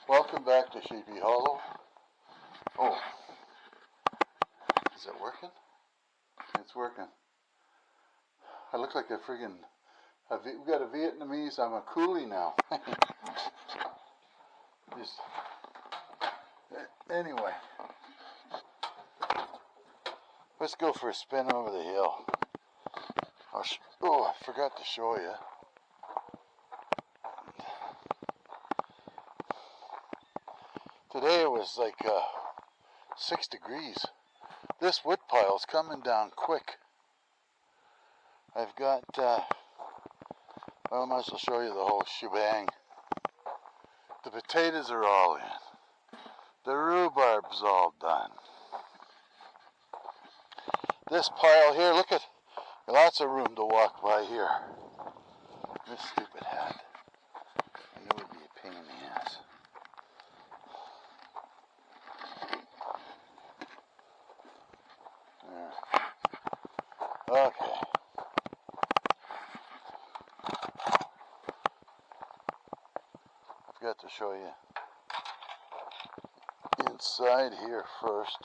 Welcome back to Sheepy Hollow. Oh, is it working? It's working. I look like a friggin', we got a Vietnamese, I'm a coolie now. Anyway, let's go for a spin over the hill. Oh, I forgot to show you. Today it was like 6 degrees. This wood pile's coming down quick. I've got, well, I might as well show you the whole shebang. The potatoes are all in. The rhubarb's all done. This pile here, look at, lots of room to walk by here. This stupid hat. I knew it would be a pain in the ass. There. Okay. I've got to show you inside here first.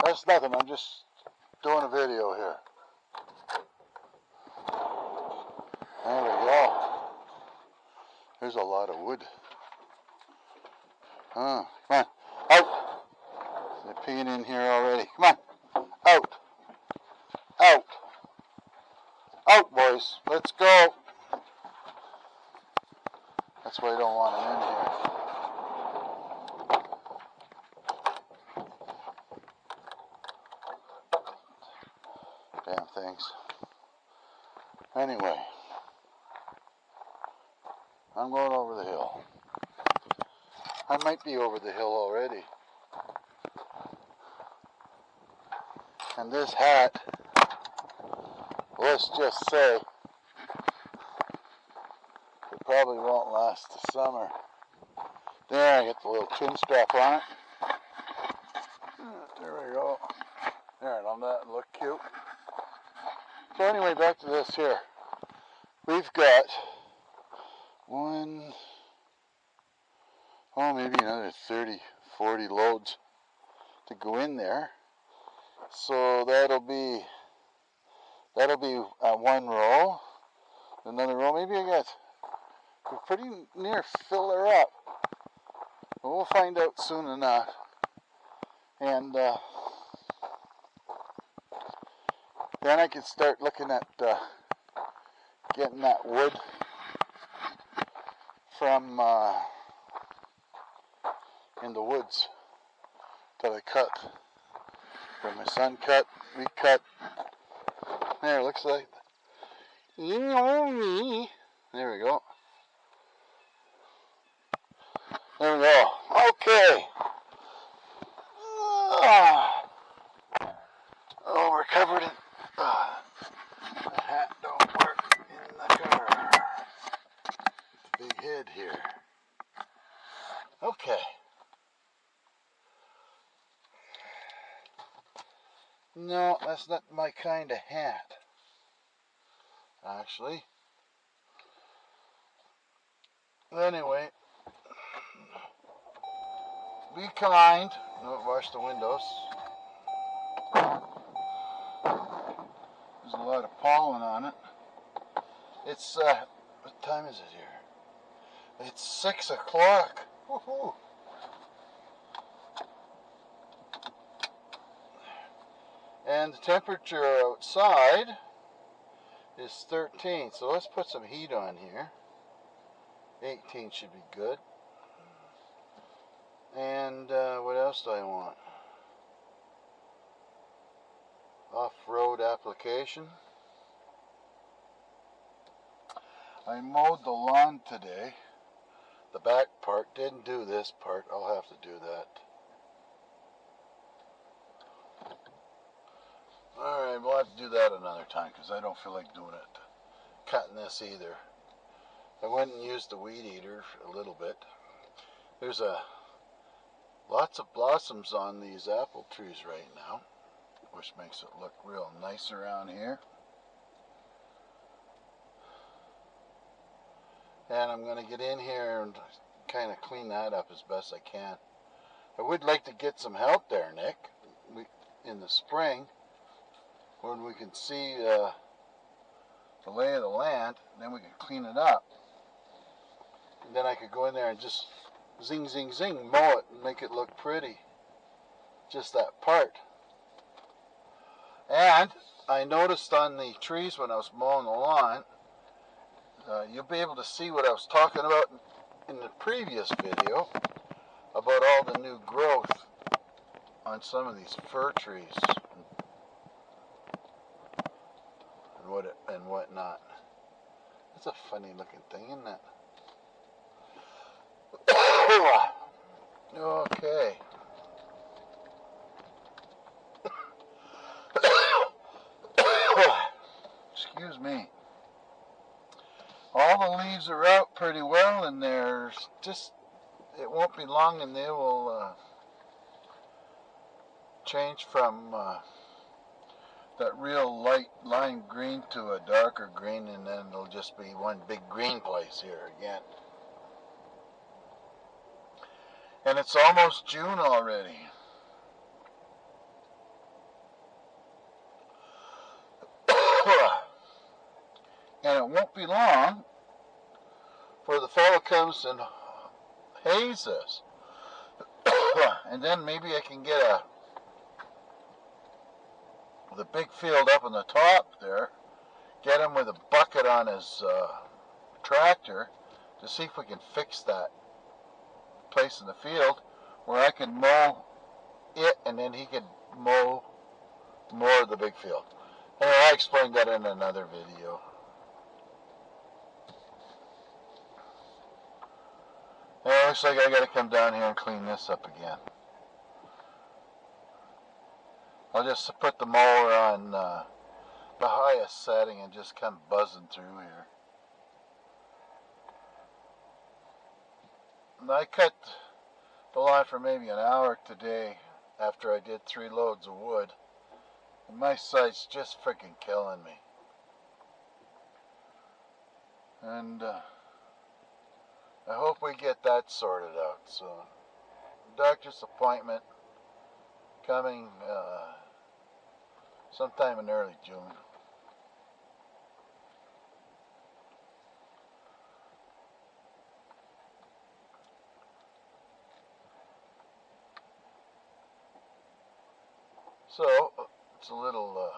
That's nothing, I'm just doing a video here. There we go. There's a lot of wood. Come on, out. They're peeing in here already. Come on, out. Out. Out, boys. Let's go. That's why I don't want them in here. Damn things. Anyway, I'm going over the hill. I might be over the hill already. And this hat, let's just say, it probably won't last the summer. There, I get the little chin strap on it. There we go. There, don't that look cute? So anyway, back to this here. We've got maybe another 30, 40 loads to go in there. So that'll be one row, another row. Maybe we're pretty near fill her up. But we'll find out soon enough. And then I can start looking at getting that wood from in the woods that I cut. Where my son cut, we cut. There, it looks like. You know me. There we go. There we go. Okay. Oh, we're covered in. The hat don't work in the car. It's a big head here. Okay. No, that's not my kind of hat. Actually. Anyway. Be kind. Don't wash the windows. There's a lot of pollen on it. It's, what time is it here? It's 6 o'clock. Woohoo! And the temperature outside is 13. So let's put some heat on here. 18 should be good. And what else do I want? Off-road application. I mowed the lawn today. The back part, didn't do this part. I'll have to do that. Alright, we'll have to do that another time because I don't feel like doing it. Cutting this either. I went and used the weed eater a little bit. There's lots of blossoms on these apple trees right now, which makes it look real nice around here. And I'm going to get in here and kind of clean that up as best I can. I would like to get some help there, Nick, in the spring when we can see the lay of the land. Then we can clean it up. And then I could go in there and just zing, zing, zing, mow it and make it look pretty. Just that part. And I noticed on the trees when I was mowing the lawn, you'll be able to see what I was talking about in the previous video about all the new growth on some of these fir trees and whatnot. It's a funny looking thing, isn't it? Okay. Excuse me. All the leaves are out pretty well, and there's just, it won't be long and they will change from that real light lime green to a darker green, and then it'll just be one big green place here again. And it's almost June already. And it won't be long before the fellow comes and haze us. And then maybe I can get the big field up on the top there, get him with a bucket on his tractor to see if we can fix that place in the field where I can mow it and then he can mow more of the big field. Anyway, I explained that in another video. And it looks like I gotta come down here and clean this up again. I'll just put the mower on the highest setting and just come buzzing through here. And I cut the lawn for maybe an hour today after I did 3 loads of wood. And my sight's just freaking killing me. And I hope we get that sorted out. So, doctor's appointment coming sometime in early June. So, it's a little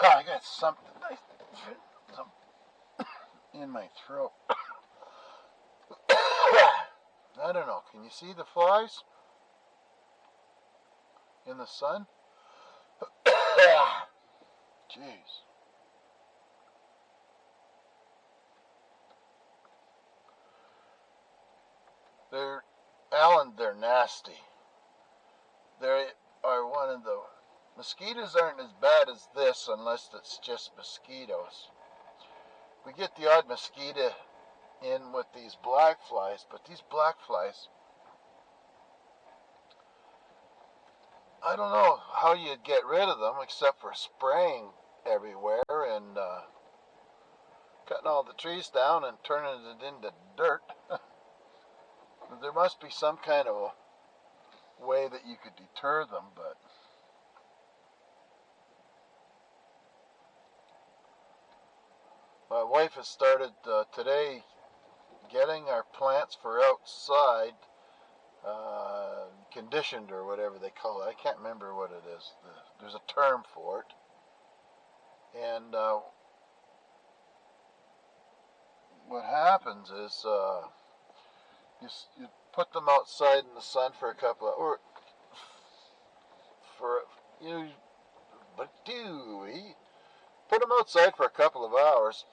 I got something in my throat. I don't know. Can you see the flies in the sun? Jeez. They're nasty. They are one of the mosquitoes aren't as bad as this unless it's just mosquitoes. We get the odd mosquito in with these black flies, but these black flies, I don't know how you'd get rid of them except for spraying everywhere and cutting all the trees down and turning it into dirt. There must be some kind of a way that you could deter them, but my wife has started today getting our plants for outside conditioned, or whatever they call it. I can't remember what it is. There's a term for it. And what happens is you put them outside in the sun for a couple of, or for put them outside for a couple of hours,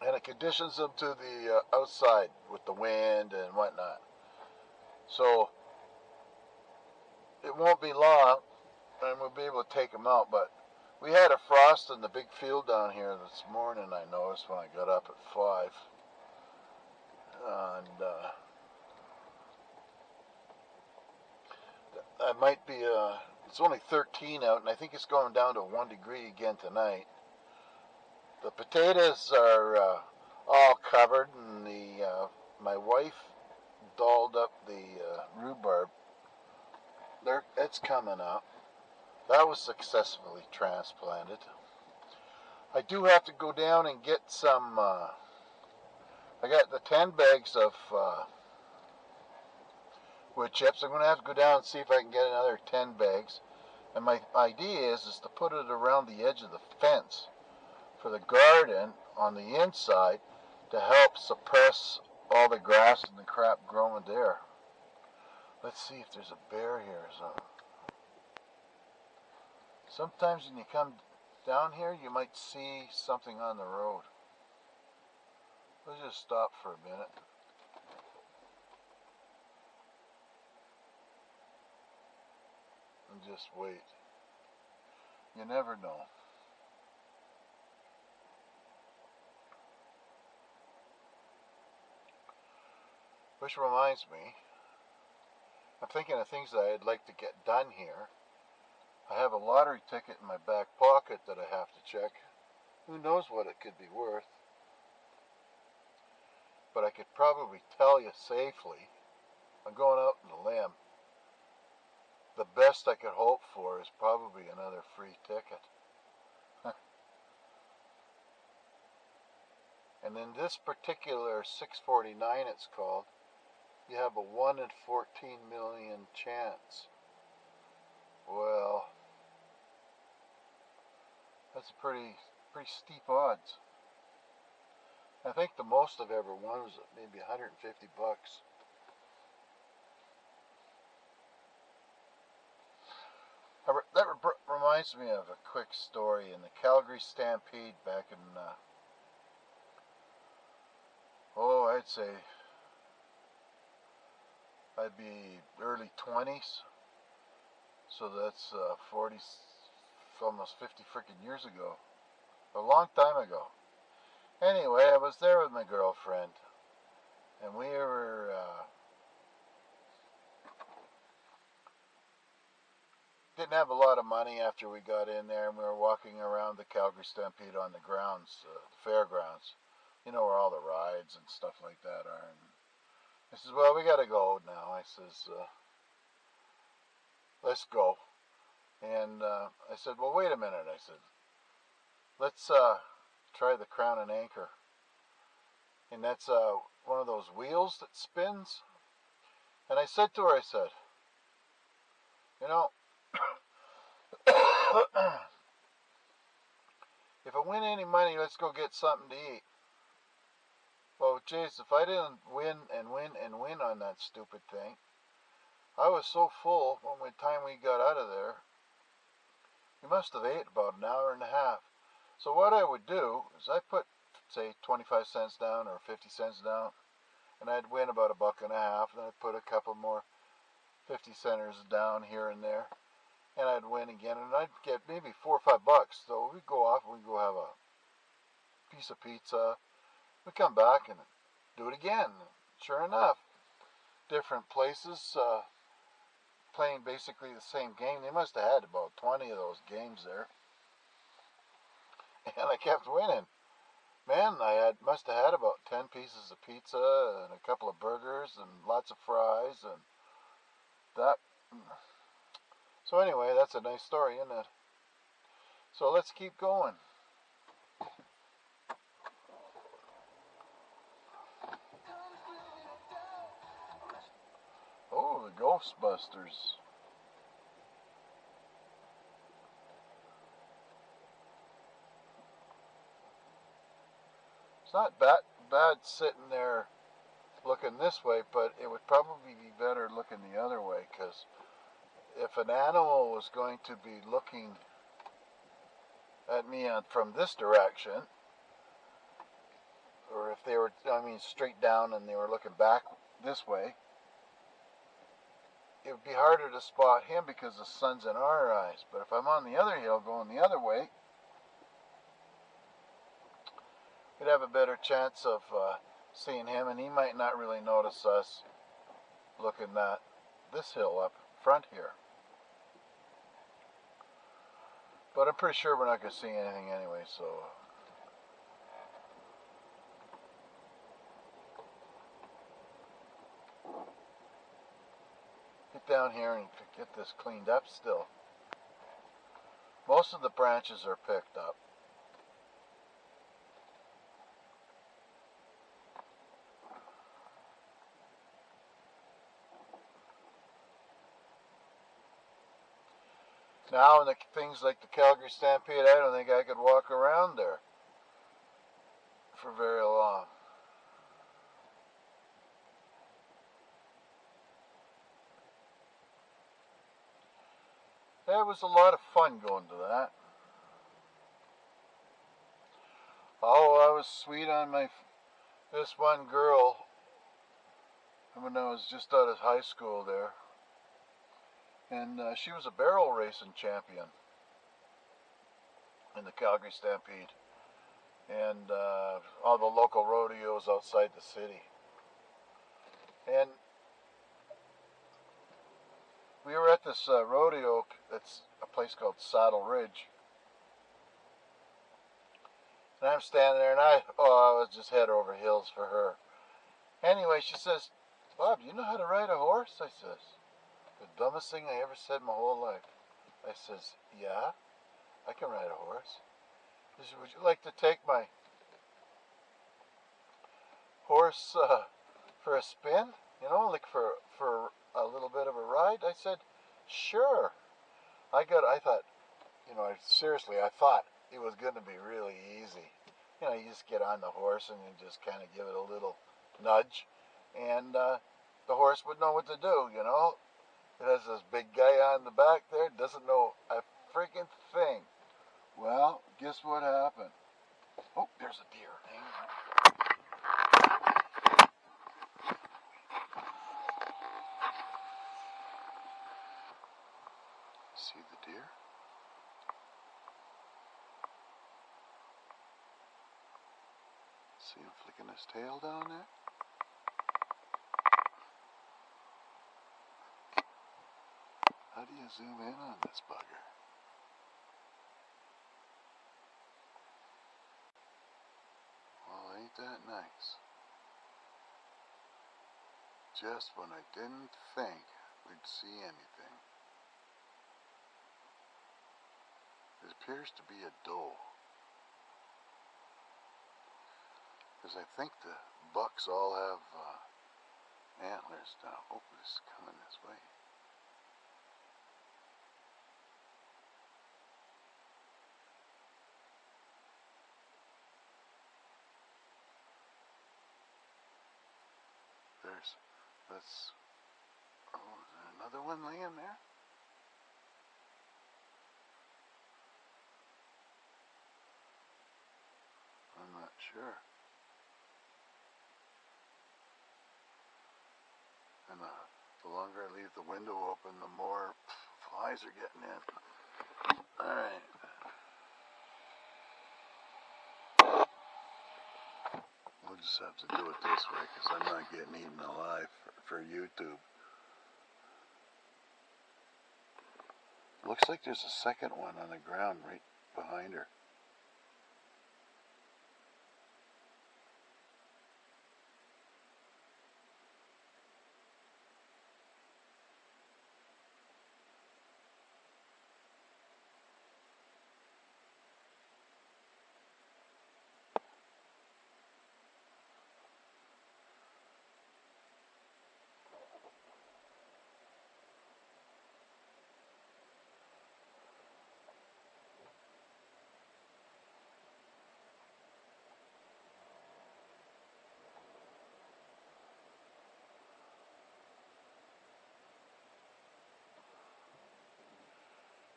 and it conditions them to the outside with the wind and whatnot. So it won't be long, and we'll be able to take them out. But we had a frost in the big field down here this morning, I noticed, when I got up at 5. And that might be It's only 13 out, and I think it's going down to 1 degree again tonight. The potatoes are all covered, and my wife dolled up the rhubarb. It's coming up. That was successfully transplanted. I do have to go down and get some. I got the 10 bags of wood chips. I'm going to have to go down and see if I can get another 10 bags. And my idea is to put it around the edge of the fence for the garden on the inside to help suppress all the grass and the crap growing there. Let's see if there's a bear here or something. Sometimes when you come down here, you might see something on the road. Let's just stop for a minute. And just wait. You never know. Which reminds me, I'm thinking of things that I'd like to get done here. I have a lottery ticket in my back pocket that I have to check. Who knows what it could be worth? But I could probably tell you safely, I'm going out on a limb, the best I could hope for is probably another free ticket. And in this particular 649 it's called, you have a 1 in 14 million chance. Well, that's pretty steep odds. I think the most I've ever won was maybe 150 bucks. That reminds me of a quick story in the Calgary Stampede back in, I'd say I'd be early 20s. So that's 40, almost 50 freaking years ago. A long time ago. Anyway, I was there with my girlfriend, and we were didn't have a lot of money after we got in there, and we were walking around the Calgary Stampede on the grounds, the fairgrounds, you know, where all the rides and stuff like that are. And I says, well, we gotta go now. I says, let's go. And I said, well, wait a minute. I said, let's try the Crown and Anchor. And that's one of those wheels that spins. And I said to her, I said, you know, if I win any money, let's go get something to eat. Well, geez, if I didn't win and win and win on that stupid thing, I was so full when the time we got out of there, we must have ate about an hour and a half. So what I would do is I put, say, 25 cents down or 50 cents down, and I'd win about $1.50, and I'd put a couple more 50 centers down here and there, and I'd win again, and I'd get maybe $4 or $5. So we'd go off and we'd go have a piece of pizza. We'd come back and do it again. Sure enough, different places playing basically the same game. They must have had about 20 of those games there. And I kept winning. Man, must have had about 10 pieces of pizza and a couple of burgers and lots of fries and that. So anyway, that's a nice story, isn't it? So let's keep going. Oh, the Ghostbusters. It's not bad sitting there looking this way, but it would probably be better looking the other way, because if an animal was going to be looking at me from this direction, or if they were, straight down and they were looking back this way, it would be harder to spot him because the sun's in our eyes. But if I'm on the other hill going the other way, we'd have a better chance of seeing him, and he might not really notice us looking at this hill up front here. But I'm pretty sure we're not going to see anything anyway, so... Get down here and get this cleaned up still. Most of the branches are picked up. Now, in the things like the Calgary Stampede, I don't think I could walk around there for very long. It was a lot of fun going to that. Oh, I was sweet on this one girl when I was just out of high school there. And she was a barrel racing champion in the Calgary Stampede and all the local rodeos outside the city. And we were at this rodeo. It's a place called Saddle Ridge. And I'm standing there, and I was just head over heels for her. Anyway, she says, "Bob, you know how to ride a horse?" I says. The dumbest thing I ever said in my whole life. I says, "Yeah, I can ride a horse." She said, "Would you like to take my horse for a spin? You know, like for a little bit of a ride?" I said, "Sure." I thought, you know, seriously, I thought it was going to be really easy. You know, you just get on the horse and you just kind of give it a little nudge, and the horse would know what to do, you know. It has this big guy on the back there, doesn't know a freaking thing. Well, guess what happened? Oh, there's a deer. Hang on. See the deer? See him flicking his tail down there? How do you zoom in on this bugger? Well, ain't that nice? Just when I didn't think we'd see anything. It appears to be a doe. Because I think the bucks all have antlers now. Oh, this is coming this way. Oh, is there another one laying there? I'm not sure. And the longer I leave the window open, the more flies are getting in. Alright. We'll just have to do it this way because I'm not getting eaten alive for YouTube. Looks like there's a second one on the ground right behind her.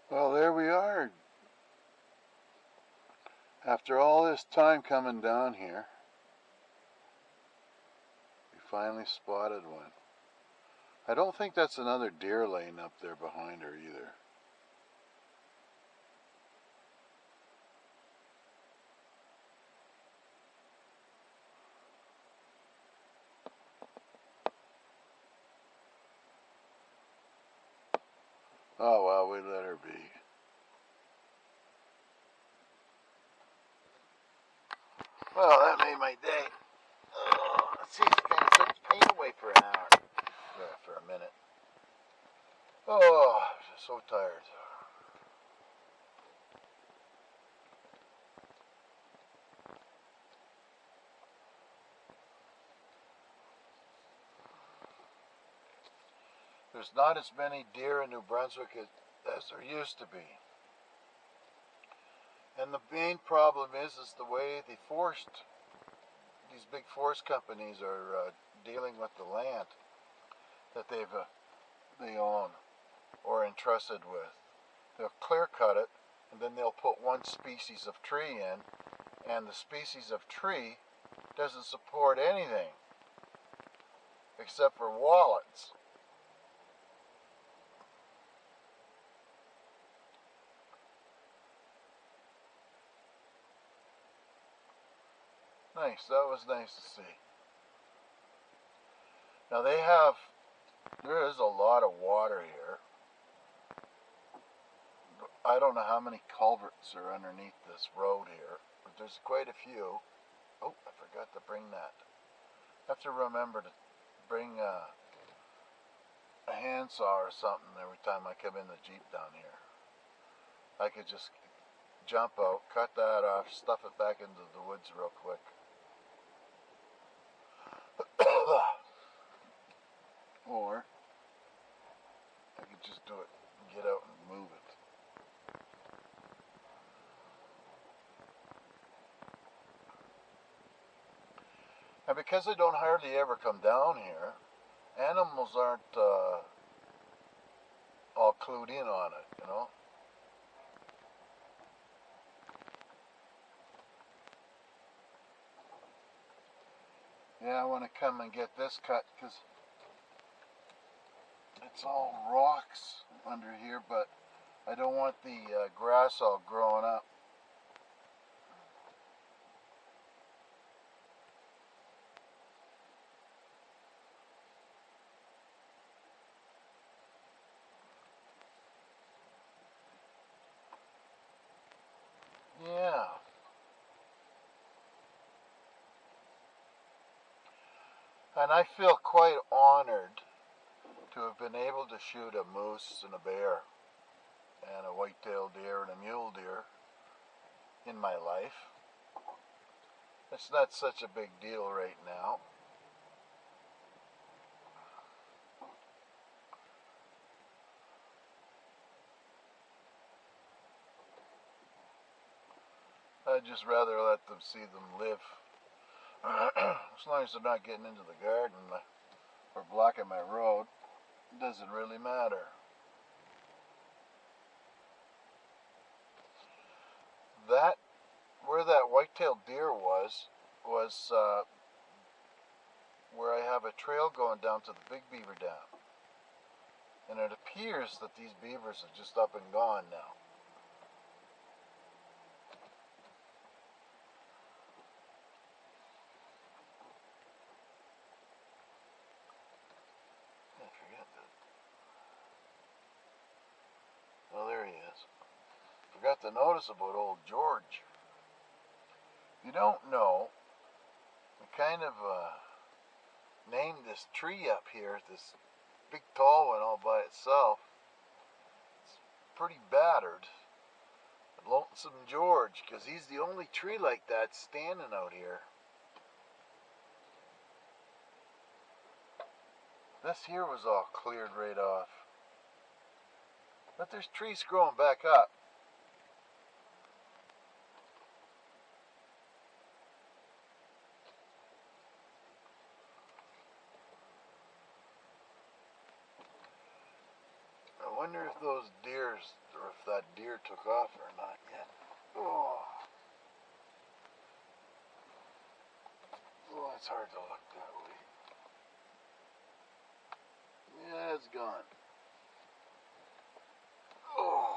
Well, there we are. After all this time coming down here, we finally spotted one. I don't think that's another deer laying up there behind her either. Oh well, we let her be. my day. Let's see, it's kind of took the pain away for an hour. For a minute. Oh, I'm just so tired. There's not as many deer in New Brunswick as there used to be. And the main problem is the way these big forest companies are dealing with the land that they own or entrusted with. They'll clear cut it, and then they'll put one species of tree in, and the species of tree doesn't support anything except for wallets. Nice, that was nice to see. Now there is a lot of water here. I don't know how many culverts are underneath this road here, but there's quite a few. Oh, I forgot to bring that. I have to remember to bring a handsaw or something every time I come in the Jeep down here. I could just jump out, cut that off, stuff it back into the woods real quick. Or I could just do it, get out and move it. And because I don't hardly ever come down here, animals aren't all clued in on it, you know. Yeah, I want to come and get this cut because it's all rocks under here, but I don't want the grass all growing up. Yeah. And I feel quite honored to have been able to shoot a moose and a bear and a white-tailed deer and a mule deer in my life. It's not such a big deal right now. I'd just rather let them see them live. As long as they're not getting into the garden or blocking my road, it doesn't really matter. Where that white-tailed deer was where I have a trail going down to the Big Beaver Dam. And it appears that these beavers are just up and gone now. I forgot that. Oh, there he is. Forgot to notice about old George. You don't know, we kind of named this tree up here, this big tall one all by itself. It's pretty battered. Lonesome George, because he's the only tree like that standing out here. This here was all cleared right off. But there's trees growing back up. I wonder if those deers, or if that deer took off or not yet. Oh, it's hard to look that way. Yeah, it's gone. Oh.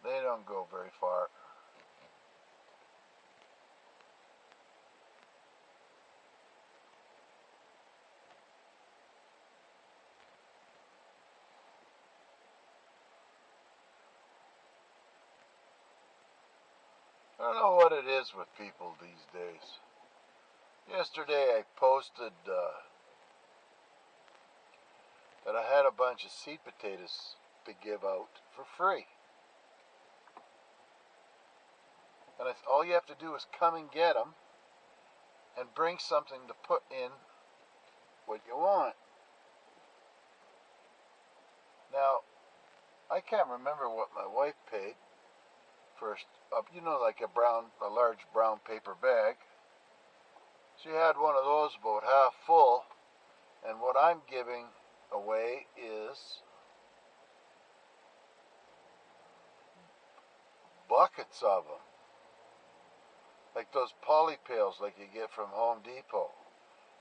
They don't go very far. don't know what it is with people these days. Yesterday I posted that I had a bunch of seed potatoes to give out for free. And all you have to do is come and get them and bring something to put in what you want. Now, I can't remember what my wife paid for, like a large brown paper bag. She had one of those about half full, and what I'm giving away is buckets of them. Like those poly pails like you get from Home Depot.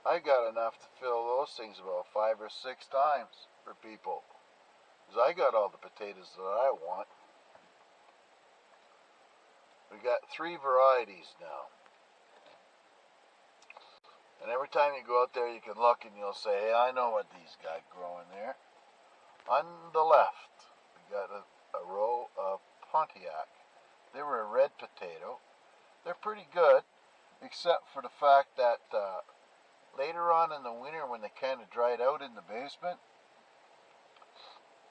I got enough to fill those things about 5 or 6 times for people. Because I got all the potatoes that I want. We got 3 varieties now. And every time you go out there you can look and you'll say, hey, I know what these got growing there. On the left, we got a row of Pontiac. They were a red potato. They're pretty good, except for the fact that later on in the winter when they kind of dried out in the basement,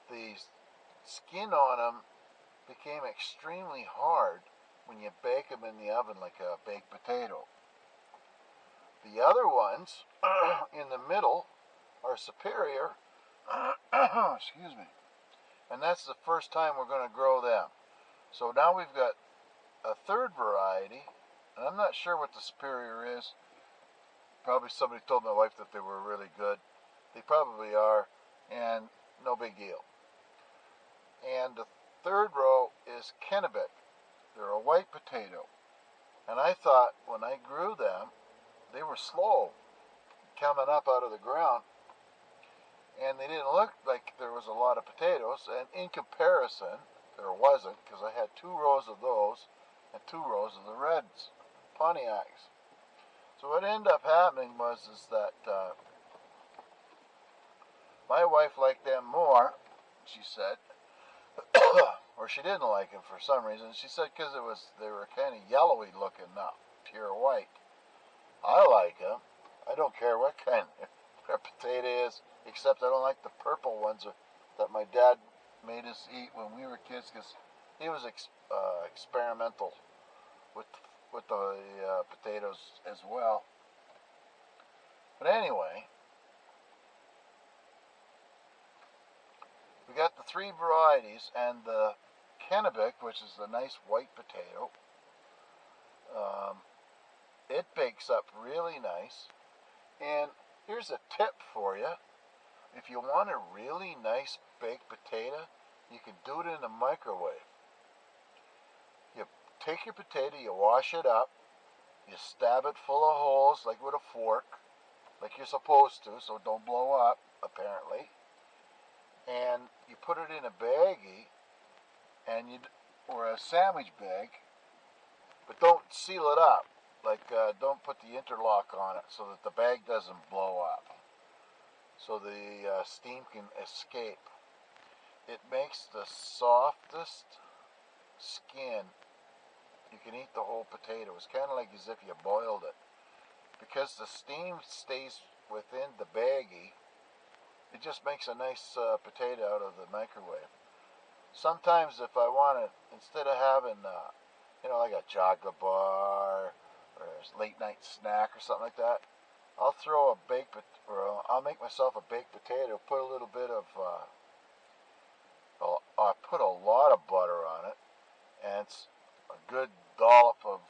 the skin on them became extremely hard when you bake them in the oven like a baked potato. The other ones in the middle are superior, excuse me, and that's the first time we're going to grow them. So now we've got a 3rd variety, and I'm not sure what the superior is. Probably somebody told my wife that they were really good. They probably are, and no big deal. And the 3rd row is Kennebec. They're a white potato. And I thought when I grew them, they were slow coming up out of the ground, and they didn't look like there was a lot of potatoes, and in comparison, there wasn't, because I had 2 rows of those and 2 rows of the reds, Pontiacs. So what ended up happening was that my wife liked them more, she said, or she didn't like them for some reason. She said because they were kind of yellowy looking, not pure white. I like them. I don't care what kind their potato is, except I don't like the purple ones that my dad made us eat when we were kids, because he was experimental with the potatoes as well. But anyway, we got the 3 varieties, and the Kennebec, which is the nice white potato, it bakes up really nice. And here's a tip for you. If you want a really nice baked potato, you can do it in the microwave. You take your potato, you wash it up, you stab it full of holes like with a fork, like you're supposed to, so don't blow up, apparently. And you put it in a baggie, or a sandwich bag, but don't seal it up. Like, don't put the interlock on it so that the bag doesn't blow up, so the steam can escape. It makes the softest skin. You can eat the whole potato. It's kind of like as if you boiled it. Because the steam stays within the baggie, it just makes a nice potato out of the microwave. Sometimes if I want it, instead of having, like a chocolate bar or a late night snack or something like that, I'll throw I'll make myself a baked potato, put a little bit of, I put a lot of butter on it, and it's a good dollop of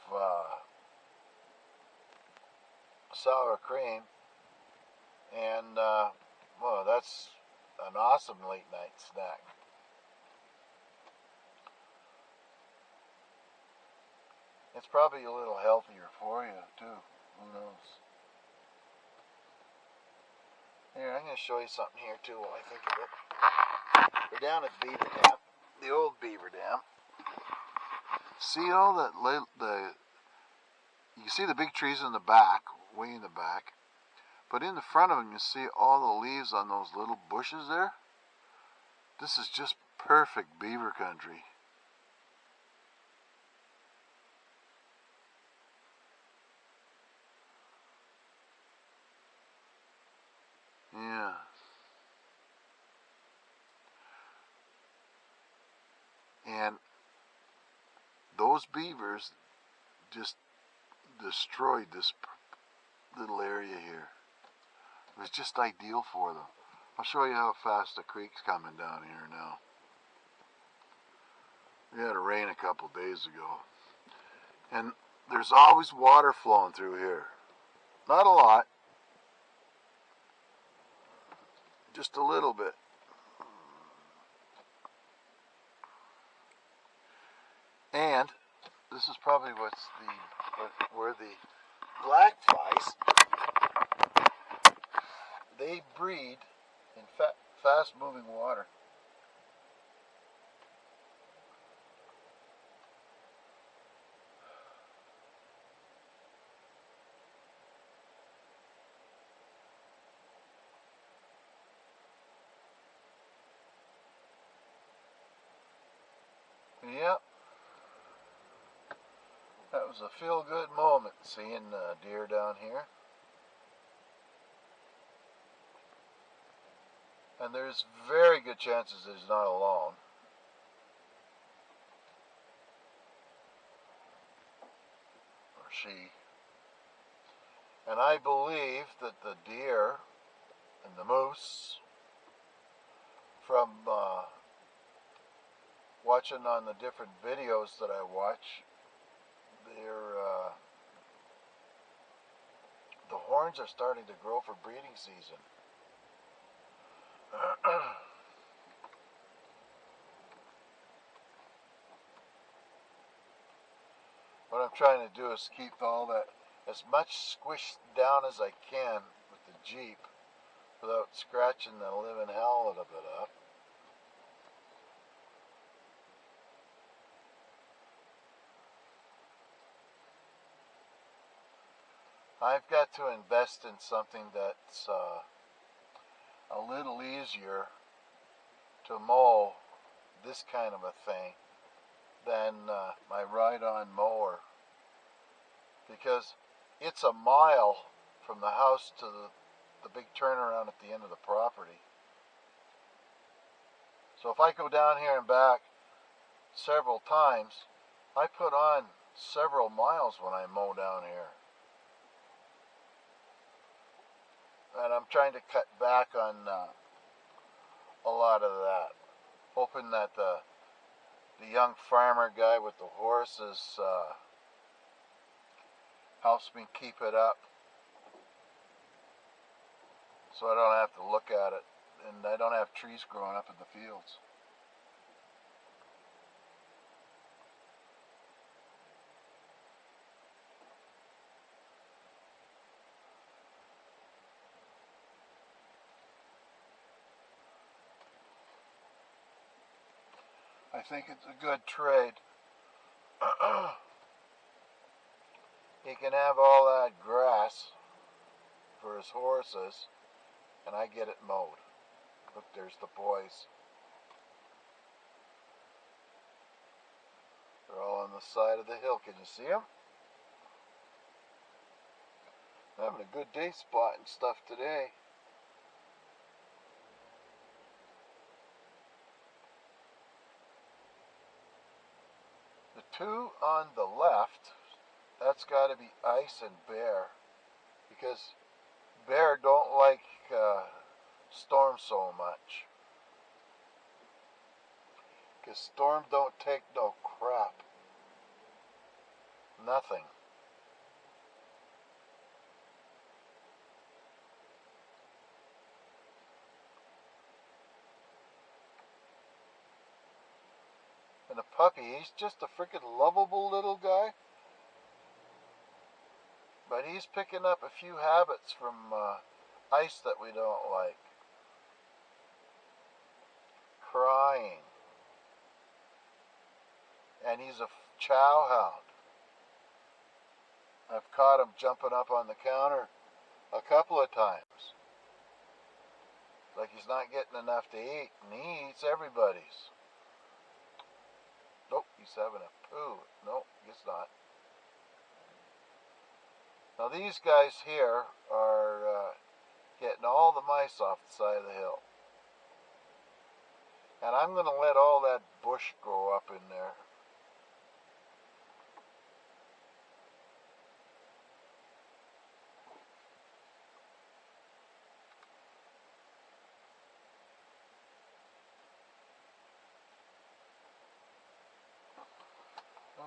sour cream, and well, that's an awesome late night snack. It's probably a little healthier for you too, who knows. Here, I'm going to show you something here too while I think of it. We're down at Beaver Dam, the old Beaver Dam. See all that, you can see the big trees in the back, way in the back. But in the front of them, you see all the leaves on those little bushes there. This is just perfect beaver country. those beavers just destroyed this little area here. It was just ideal for them. I'll show you how fast the creek's coming down here now. We had a rain a couple days ago. And there's always water flowing through here. Not a lot. Just a little bit. And this is probably where the black flies, they breed in fast moving water. Yep. That was a feel-good moment seeing deer down here. And there's very good chances that he's not alone. Or she. And I believe that the deer and the moose, from watching on the different videos that I watch, the horns are starting to grow for breeding season. What I'm trying to do is keep all that as much squished down as I can with the Jeep without scratching the living hell out of it up. I've got to invest in something that's a little easier to mow this kind of a thing than my ride-on mower, because it's a mile from the house to the big turnaround at the end of the property. So if I go down here and back several times, I put on several miles when I mow down here. And I'm trying to cut back on a lot of that, hoping that the young farmer guy with the horses helps me keep it up, so I don't have to look at it, and I don't have trees growing up in the fields. I think it's a good trade. He can have all that grass for his horses, and I get it mowed. Look, there's the boys. They're all on the side of the hill. Can you see them? Having a good day spotting stuff today. The two on the left, that's got to be Ice and Bear, because Bear don't like Storm so much. Because Storm don't take no crap. Nothing. And the puppy, he's just a freaking lovable little guy. But he's picking up a few habits from Ice that we don't like. Crying. And he's a chow hound. I've caught him jumping up on the counter a couple of times. Like he's not getting enough to eat, and he eats everybody's. Nope, he's having a poo. Nope, guess not. Now these guys here are getting all the mice off the side of the hill. And I'm going to let all that bush grow up in there.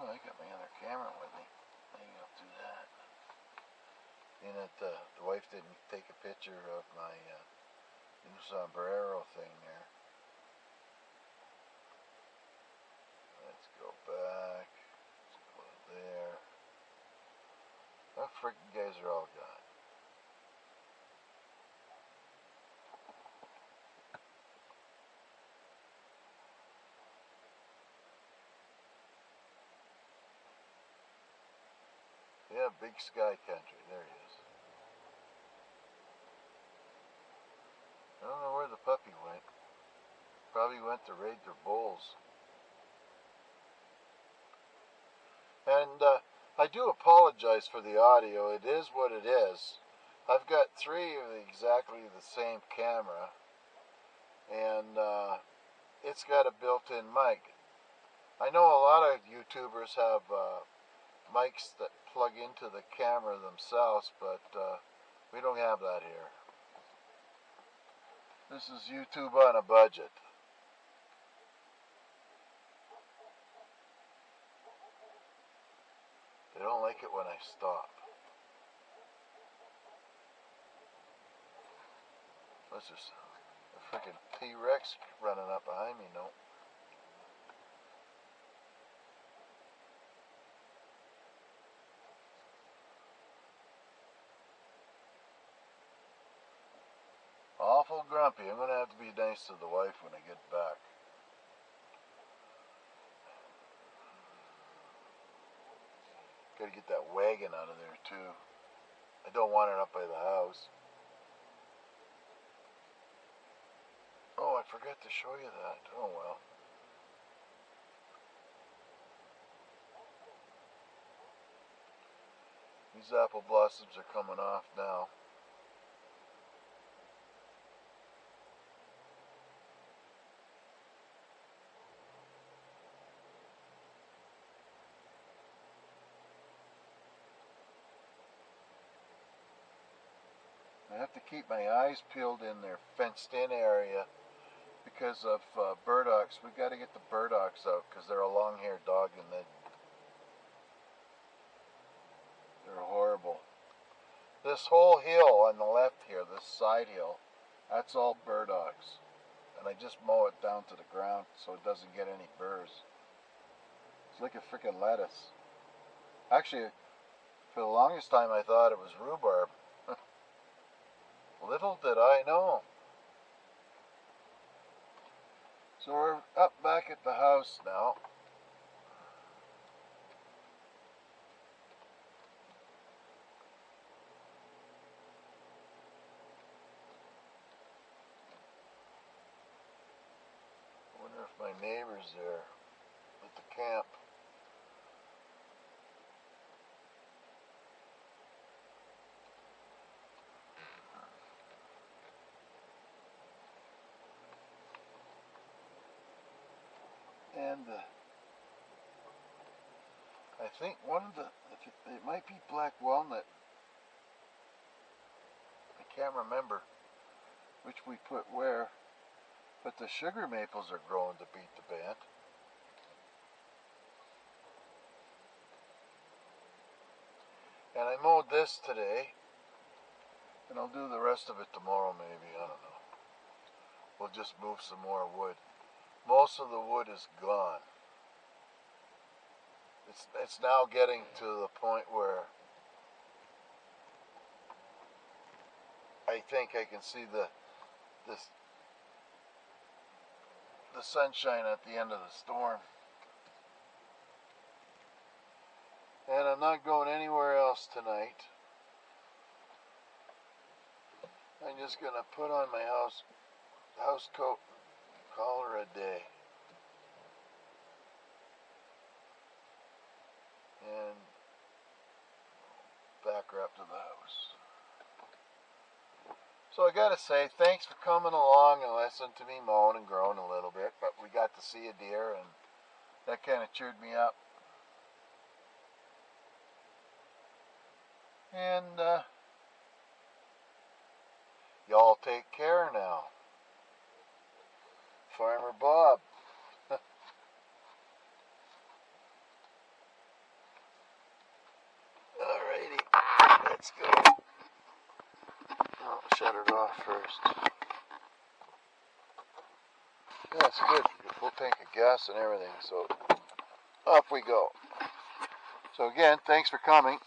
Oh, I got my other camera with me. Maybe I'll do that. Being that the wife didn't take a picture of my new sombrero thing there. Let's go back. Let's go there. What freaking guys are all gone? Yeah, Big Sky Country. There he is. I don't know where the puppy went. Probably went to raid their bowls. And I do apologize for the audio. It is what it is. I've got 3 of exactly the same camera. And it's got a built-in mic. I know a lot of YouTubers have mics that plug into the camera themselves, but we don't have that here. This is YouTube on a budget. They don't like it when I stop. What's this? A freaking T-Rex running up behind me, no. Awful grumpy. I'm going to have to be nice to the wife when I get back. Got to get that wagon out of there too. I don't want it up by the house. Oh, I forgot to show you that. Oh well. These apple blossoms are coming off now. I have to keep my eyes peeled in their fenced-in area because of burdocks. We got to get the burdocks out because they're a long-haired dog and they're horrible. This whole hill on the left here, this side hill, that's all burdocks. And I just mow it down to the ground so it doesn't get any burrs. It's like a freaking lettuce. Actually, for the longest time I thought it was rhubarb. Little did I know. So we're up back at the house now. I wonder if my neighbor's there at the camp. And I think one of the, it might be black walnut. I can't remember which we put where, but the sugar maples are growing to beat the band. And I mowed this today, and I'll do the rest of it tomorrow maybe, I don't know. We'll just move some more wood. Most of the wood is gone. It's now getting to the point where I think I can see the sunshine at the end of the storm. And I'm not going anywhere else tonight. I'm just going to put on my house coat and call her a day. And back her up to the house. So I gotta say, thanks for coming along and listening to me moan and groan a little bit, but we got to see a deer and that kind of cheered me up. And y'all take care now. Farmer Bob. first. Yeah, it's good. Full tank of gas and everything, so off we go. So again, thanks for coming.